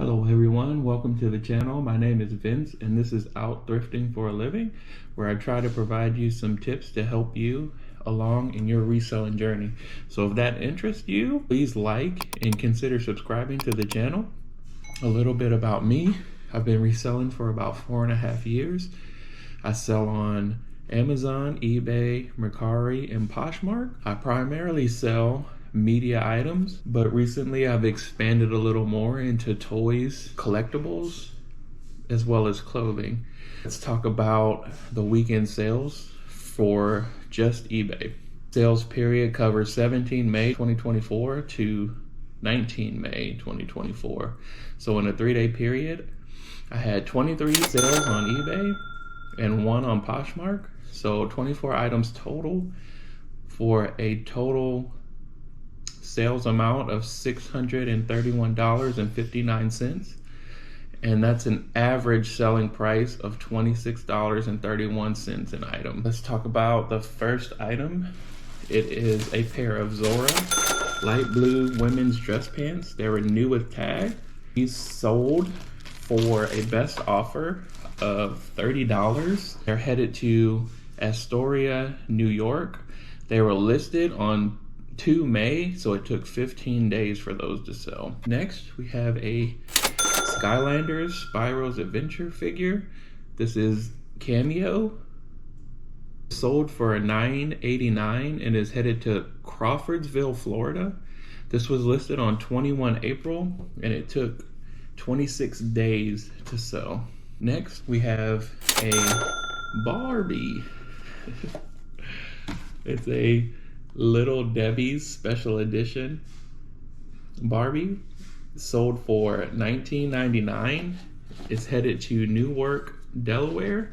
Hello everyone, welcome to the channel. My name is Vince and this is Out Thrifting for a Living, where I try to provide you some tips to help you along in your reselling journey. So if that interests you, please like and consider subscribing to the channel. A little bit about me. I've been reselling for about 4.5 years. I sell on Amazon, eBay, Mercari, and Poshmark. I primarily sell media items, but recently I've expanded a little more into toys, collectibles, as well as clothing. Let's talk about the weekend sales for just eBay. Sales period covers 17 May 2024 to 19 May 2024. So in a 3-day period, I had 23 sales on eBay and 1 on Poshmark. So 24 items total for a total sales amount of $631.59, and that's an average selling price of $26.31 an item. Let's talk about the first item. It is a pair of Zora light blue women's dress pants. They were new with tag. These sold for a best offer of $30. They're headed to Astoria, New York. They were listed on 2 May, so it took 15 days for those to sell. Next, we have a Skylanders Spyro's Adventure figure. This is Cameo. Sold for $9.89 and is headed to Crawfordsville, Florida. This was listed on 21 April and it took 26 days to sell. Next, we have a Barbie. It's a Little Debbie's special edition Barbie, sold for $19.99. It's headed to Newark, Delaware.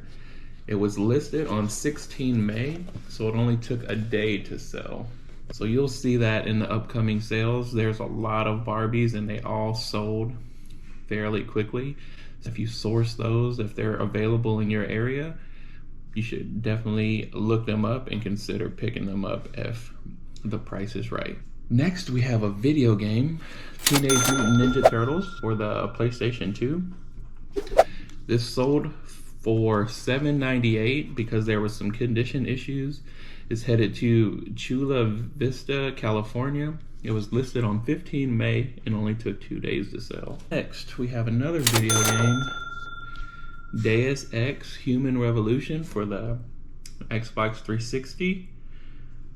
It was listed on 16 May, so it only took a day to sell. So you'll see that in the upcoming sales. There's a lot of Barbies and they all sold fairly quickly. So if you source those, if they're available in your area, you should definitely look them up and consider picking them up if the price is right. Next, we have a video game, Teenage Mutant Ninja Turtles for the PlayStation 2. This sold for $7.98 because there was some condition issues. It's headed to Chula Vista, California. It was listed on 15 May and only took 2 days to sell. Next, we have another video game, Deus Ex Human Revolution for the Xbox 360.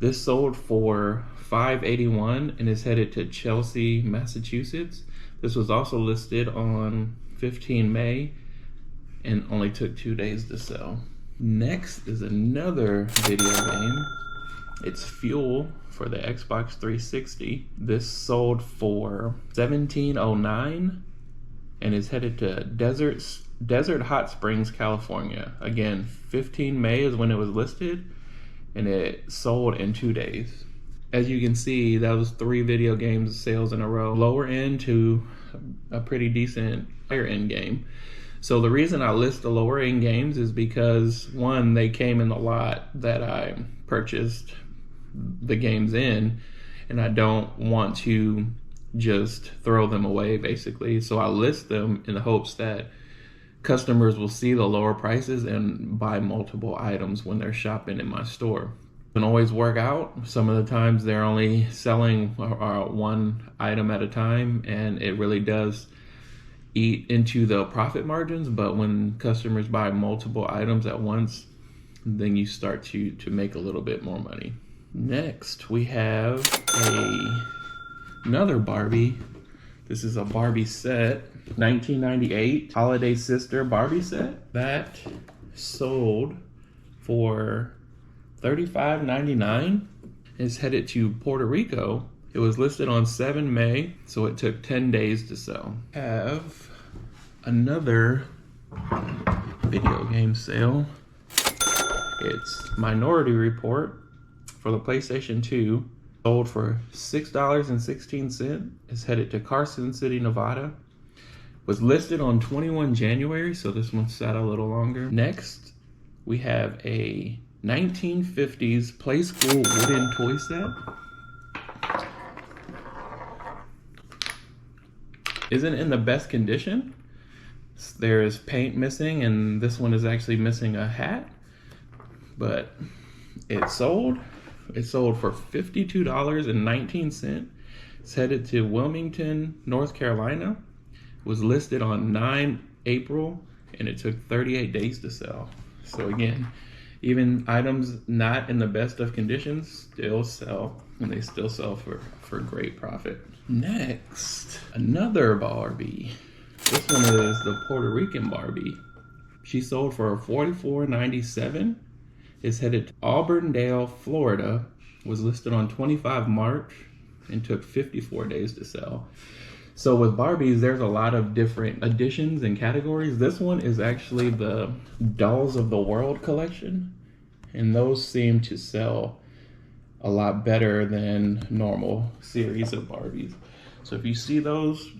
This sold for $5.81 and is headed to Chelsea, Massachusetts. This was also listed on 15 May and only took 2 days to sell. Next is another video game. It's Fuel for the Xbox 360. This sold for $17.09 and is headed to Desert Hot Springs, California. Again, 15 May is when it was listed and it sold in 2 days. As you can see, that was 3 video games sales in a row. Lower end to a pretty decent higher end game. So the reason I list the lower end games is because, one, they came in the lot that I purchased the games in, and I don't want to just throw them away basically. So I list them in the hopes that customers will see the lower prices and buy multiple items when they're shopping in my store. It can always work out. Some of the times they're only selling one item at a time, and it really does eat into the profit margins. But when customers buy multiple items at once, then you start to make a little bit more money. Next, we have another Barbie. This is a Barbie set, 1998 Holiday Sister Barbie set. That sold for $35.99. It's headed to Puerto Rico. It was listed on 7 May, so it took 10 days to sell. Have another video game sale. It's Minority Report for the PlayStation 2. Sold for $6.16. It's headed to Carson City, Nevada. Was listed on 21 January, so this one sat a little longer. Next, we have a 1950s Play School wooden toy set. isn't in the best condition. There's paint missing, and this one is actually missing a hat. But it sold. It sold for $52.19. It's headed to Wilmington, North Carolina. It was listed on 9 April, and it took 38 days to sell. So again, even items not in the best of conditions still sell, and they still sell for great profit. Next, another Barbie. This one is the Puerto Rican Barbie. She sold for $44.97. It's headed to Auburndale, Florida. Was listed on 25 March and took 54 days to sell. So with Barbies, there's a lot of different editions and categories. This one is actually the Dolls of the World collection, and those seem to sell a lot better than normal series of Barbies. So if you see those,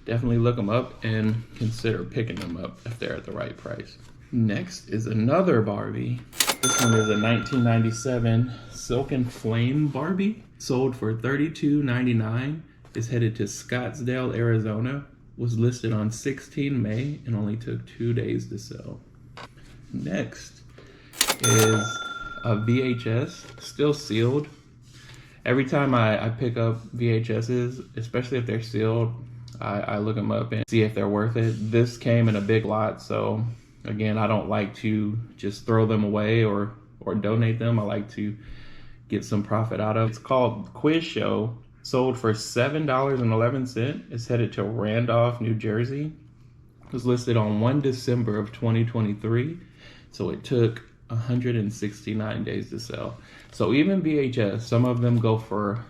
definitely look them up and consider picking them up if they're at the right price. Next is another Barbie. This one is a 1997 Silken Flame Barbie. Sold for $32.99. Is headed to Scottsdale, Arizona. Was listed on 16 May and only took 2 days to sell. Next is a VHS, still sealed. Every time I pick up VHSs, especially if they're sealed, I look them up and see if they're worth it. This came in a big lot, so again, I don't like to just throw them away or donate them. I like to get some profit out of it. It's called Quiz Show. Sold for $7.11. It's headed to Randolph, New Jersey. It was listed on 1 December of 2023. So it took 169 days to sell. So even VHS, some of them go for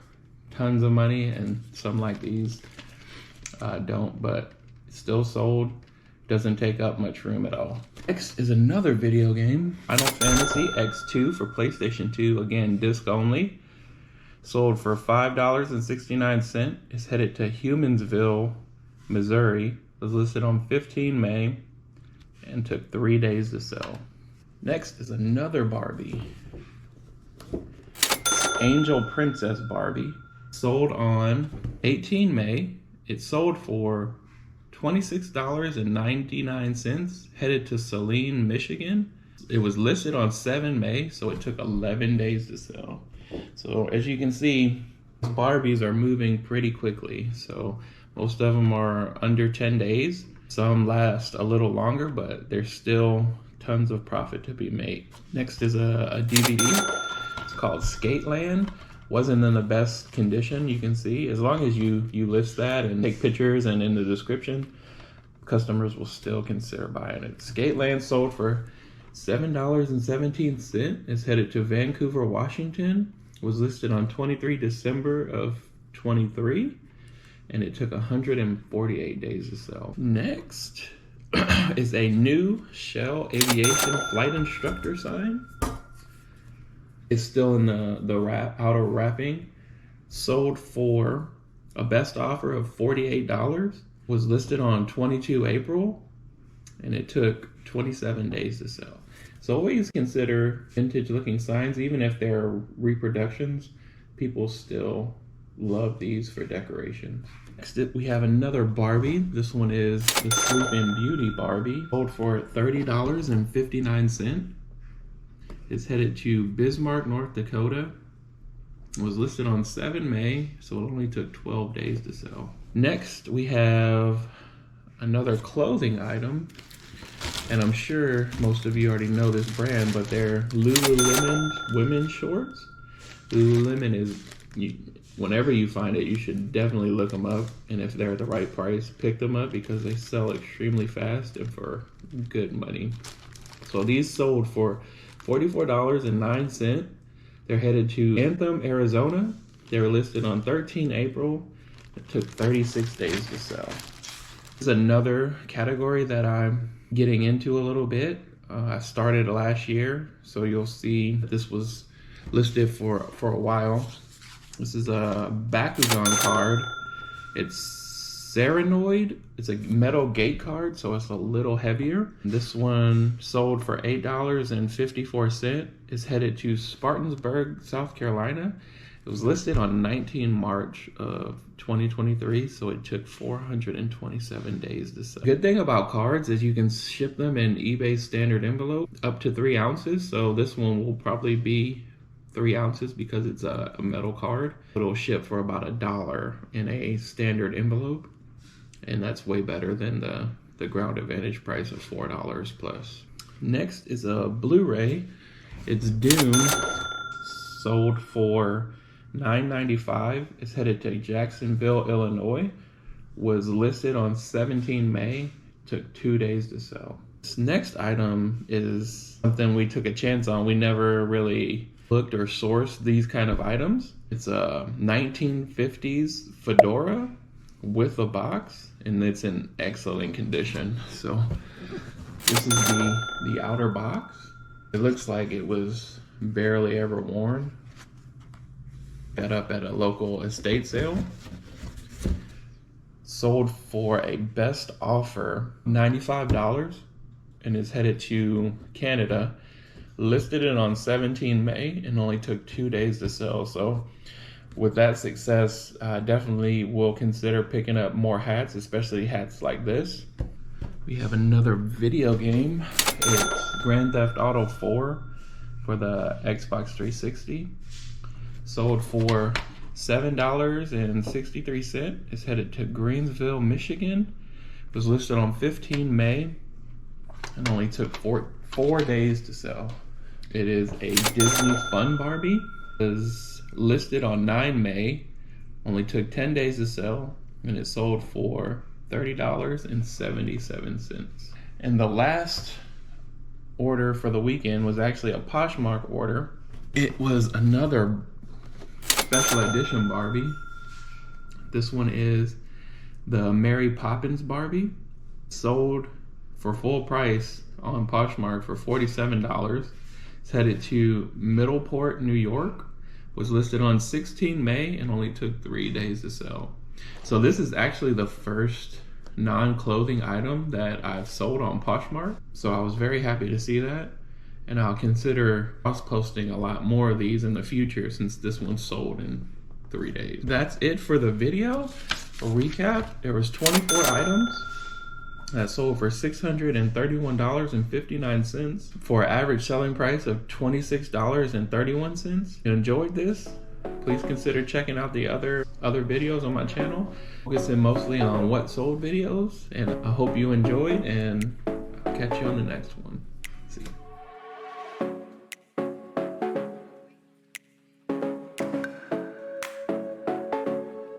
tons of money and some like these don't, but it's still sold. Doesn't take up much room at all. Next is another video game, Final Fantasy X2 for PlayStation 2. Again, disc only. Sold for $5.69. It's headed to Humansville, Missouri. It was listed on 15 May and took 3 days to sell. Next is another Barbie. Angel Princess Barbie. Sold on 18 May. It sold for $26.99, headed to Saline, Michigan. It was listed on 7 May, so it took 11 days to sell. So as you can see, Barbies are moving pretty quickly. So most of them are under 10 days. Some last a little longer, but there's still tons of profit to be made. Next is a DVD. It's called Skateland. Wasn't in the best condition, you can see. As long as you list that and take pictures and in the description, customers will still consider buying it. Skateland sold for $7.17. It's headed to Vancouver, Washington. Was listed on 23 December of 23, and it took 148 days to sell. Next is a new Shell Aviation flight instructor sign. It's still in the outer wrapping. Sold for a best offer of $48. Was listed on 22 April, and it took 27 days to sell. So always consider vintage looking signs, even if they're reproductions, people still love these for decorations. Next we have another Barbie. This one is the Sleeping Beauty Barbie. Sold for $30.59. It's headed to Bismarck, North Dakota. It was listed on 7 May, so it only took 12 days to sell. Next we have another clothing item. And I'm sure most of you already know this brand, but they're Lululemon women's shorts. Lululemon is, whenever you find it, you should definitely look them up. And if they're at the right price, pick them up because they sell extremely fast and for good money. So these sold for $44.09. They're headed to Anthem, Arizona. They were listed on 13 April. It took 36 days to sell. This is another category that I'm getting into a little bit. I started last year, so you'll see this was listed for a while. This is a Bakugan card. It's Serenoid. It's a metal gate card, so it's a little heavier. This one sold for $8.54. It's headed to Spartansburg, South Carolina. It was listed on 19 March of 2023, so it took 427 days to sell. Good thing about cards is you can ship them in eBay standard envelope up to 3 ounces. So this one will probably be 3 ounces because it's a metal card. It'll ship for about $1 in a standard envelope, and that's way better than the Ground Advantage price of $4 plus. Next is a Blu-ray. It's Dune, sold for $9.95. It's headed to Jacksonville, Illinois. Was listed on 17 May. Took 2 days to sell. This next item is something we took a chance on. We never really looked or sourced these kind of items. It's a 1950s fedora with a box, and it's in excellent condition. So this is the outer box. It looks like it was barely ever worn. Got up at a local estate sale. Sold for a best offer $95, and is headed to Canada. Listed it on 17 May and only took 2 days to sell. So with that success, definitely will consider picking up more hats, especially hats like this. We have another video game. It's Grand Theft Auto 4 for the Xbox 360. Sold for $7.63. It's headed to Greensville, Michigan. It was listed on 15 May and only took four days to sell. It is a Disney Fun Barbie. It was listed on 9 May, only took 10 days to sell, and it sold for $30.77. And the last order for the weekend was actually a Poshmark order. It was another special edition Barbie. This one is the Mary Poppins Barbie. Sold for full price on Poshmark for $47. It's headed to Middleport, New York. Was listed on 16 May and only took 3 days to sell. So this is actually the first non-clothing item that I've sold on Poshmark. So I was very happy to see that. And I'll consider posting a lot more of these in the future since this one sold in 3 days. That's it for the video. A recap, there was 24 items that sold for $631.59 for an average selling price of $26.31. If you enjoyed this, please consider checking out the other videos on my channel. Focusing mostly on what sold videos, and I hope you enjoyed, and I'll catch you on the next one.